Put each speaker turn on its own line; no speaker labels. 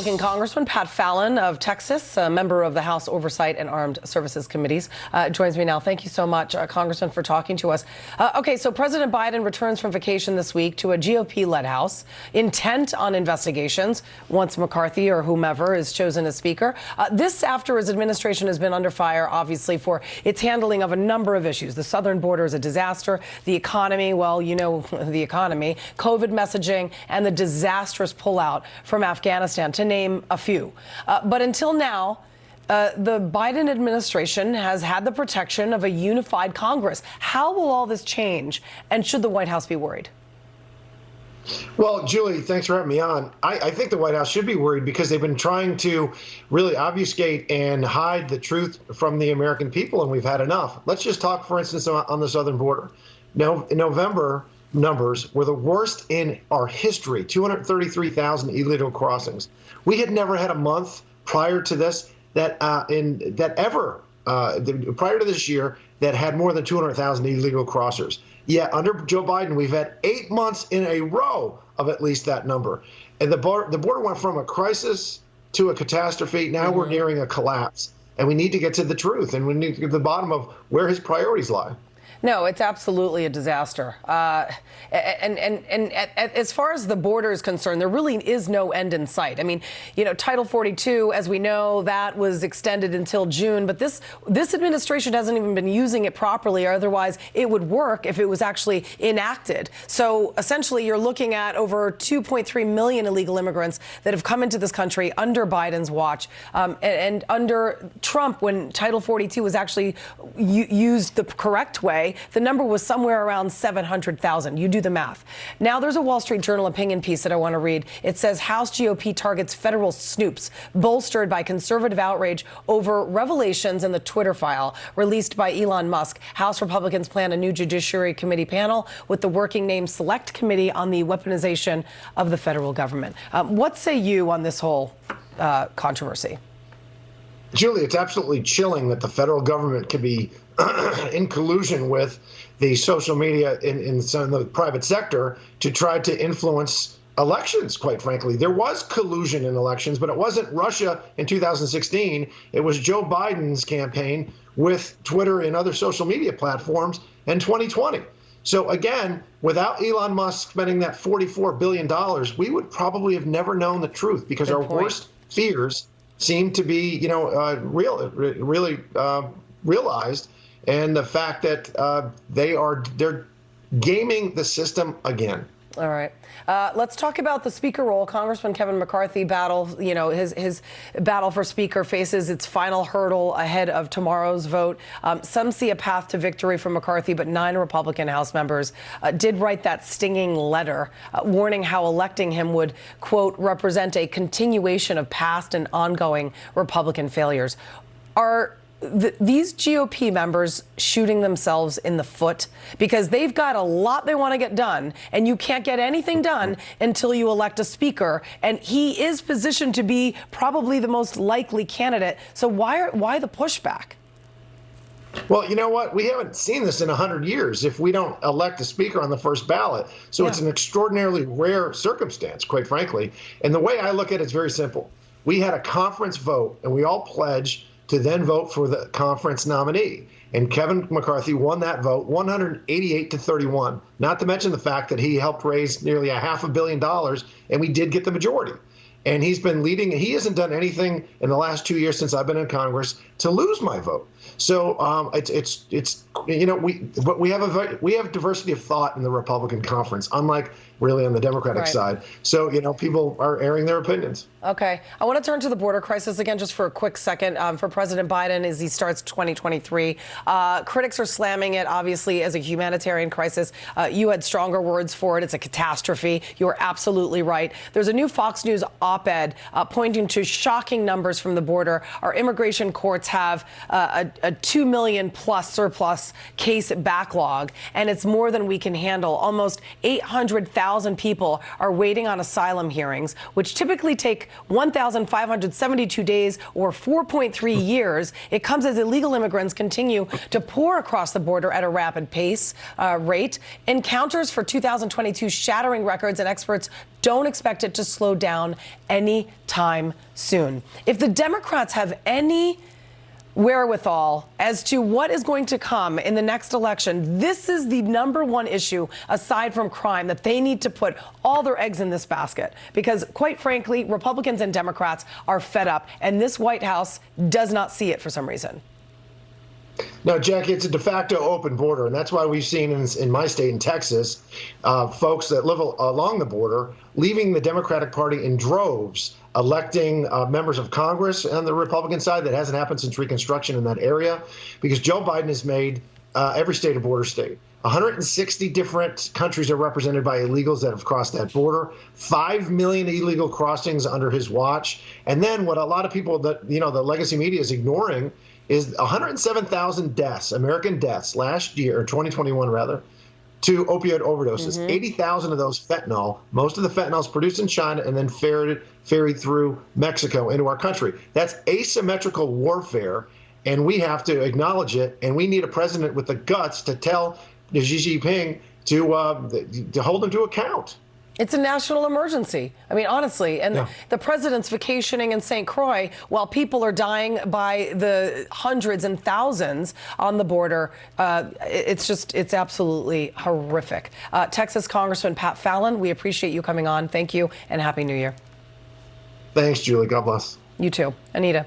Congressman Pat Fallon of Texas, a member of the House Oversight and Armed Services Committees, joins me now. Thank you so much, Congressman, for talking to us. Okay, so President Biden returns from vacation this week to a GOP-led House, intent on investigations once McCarthy or whomever is chosen as Speaker. This after his administration has been under fire, obviously, for its handling of a number of issues. The southern border is a disaster. The economy, well, you know, the economy, COVID messaging, and the disastrous pullout from Afghanistan, to name a few. But until now, the Biden administration has had the protection of a unified Congress. How will all this change? And should the White House be worried?
Well, Julie, thanks for having me on. I think the White House should be worried because they've been trying to really obfuscate and hide the truth from the American people, and we've had enough. Let's just talk, for instance, on the southern border. Now, in November, numbers were the worst in our history, 233,000 illegal crossings. We had never had a month prior to this prior to this year that had more than 200,000 illegal crossers. Yet under Joe Biden, we've had 8 months in a row of at least that number. And the border went from a crisis to a catastrophe. Now we're nearing a collapse. And we need to get to the truth, and we need to get to the bottom of where his priorities lie.
No, it's absolutely a disaster. And as far as the border is concerned, there really is no end in sight. I mean, you know, Title 42, as we know, that was extended until June. But this administration hasn't even been using it properly. Otherwise, it would work if it was actually enacted. So essentially, you're looking at over 2.3 million illegal immigrants that have come into this country under Biden's watch. And under Trump, when Title 42 was actually used the correct way, the number was somewhere around 700,000. You do the math. Now, there's a Wall Street Journal opinion piece that I want to read. It says House GOP targets federal snoops, bolstered by conservative outrage over revelations in the Twitter file released by Elon Musk. House Republicans plan a new Judiciary Committee panel with the working name Select Committee on the Weaponization of the Federal Government. What say you on this whole controversy?
Julie, it's absolutely chilling that the federal government could be in collusion with the social media in some of the private sector to try to influence elections, quite frankly. There was collusion in elections, but it wasn't Russia in 2016. It was Joe Biden's campaign with Twitter and other social media platforms in 2020. So again, without Elon Musk spending that $44 billion, we would probably have never known the truth because our worst fears seem to be, really realized. And the fact that they're gaming the system again.
All right. Let's talk about the speaker role. Congressman Kevin McCarthy his battle for speaker faces its final hurdle ahead of tomorrow's vote. Some see a path to victory for McCarthy, but 9 Republican House members did write that stinging letter warning how electing him would, quote, represent a continuation of past and ongoing Republican failures. Are these GOP members shooting themselves in the foot? Because they've got a lot they want to get done, and you can't get anything done until you elect a speaker. And he is positioned to be probably the most likely candidate. So why the pushback?
Well, you know what? We haven't seen this in 100 years if we don't elect a speaker on the first ballot. So It's an extraordinarily rare circumstance, quite frankly. And the way I look at it is very simple. We had a conference vote, and we all pledged to then vote for the conference nominee. And Kevin McCarthy won that vote 188-31, not to mention the fact that he helped raise nearly $500 million, and we did get the majority. And he's been leading. He hasn't done anything in the last 2 years since I've been in Congress to lose my vote. So we have diversity of thought in the Republican conference, unlike really on the Democratic side. So people are airing their opinions.
Okay, I want to turn to the border crisis again, just for a quick second. For President Biden, as he starts 2023, critics are slamming it, obviously, as a humanitarian crisis. You had stronger words for it. It's a catastrophe. You are absolutely right. There's a new Fox News op-ed pointing to shocking numbers from the border. Our immigration courts have a 2 million plus surplus case backlog, and it's more than we can handle. Almost 800,000 1,000 people are waiting on asylum hearings, which typically take 1,572 days or 4.3 years. It comes as illegal immigrants continue to pour across the border at a rapid rate. Encounters for 2022 shattering records, and experts don't expect it to slow down anytime soon. If the Democrats have any wherewithal as to what is going to come in the next election, this is the #1 issue, aside from crime, that they need to put all their eggs in this basket. Because, quite frankly, Republicans and Democrats are fed up, and this White House does not see it for some reason.
No, Jackie, it's a de facto open border, and that's why we've seen in my state, in Texas, folks that live along the border leaving the Democratic Party in droves, electing members of Congress on the Republican side. That hasn't happened since Reconstruction in that area, because Joe Biden has made every state a border state. 160 different countries are represented by illegals that have crossed that border. 5 million illegal crossings under his watch. And then what a lot of people that, the legacy media is ignoring is 107,000 deaths, American deaths last year, or 2021 rather, to opioid overdoses. 80,000 of those fentanyl. Most of the fentanyl is produced in China and then ferried through Mexico into our country. That's asymmetrical warfare, and we have to acknowledge it. And we need a president with the guts to tell Xi Jinping to hold him to account.
It's a national emergency. I mean, honestly, and the president's vacationing in St. Croix while people are dying by the hundreds and thousands on the border. It's absolutely horrific. Texas Congressman Pat Fallon, we appreciate you coming on. Thank you, and Happy New Year.
Thanks, Julie. God bless.
You too. Anita.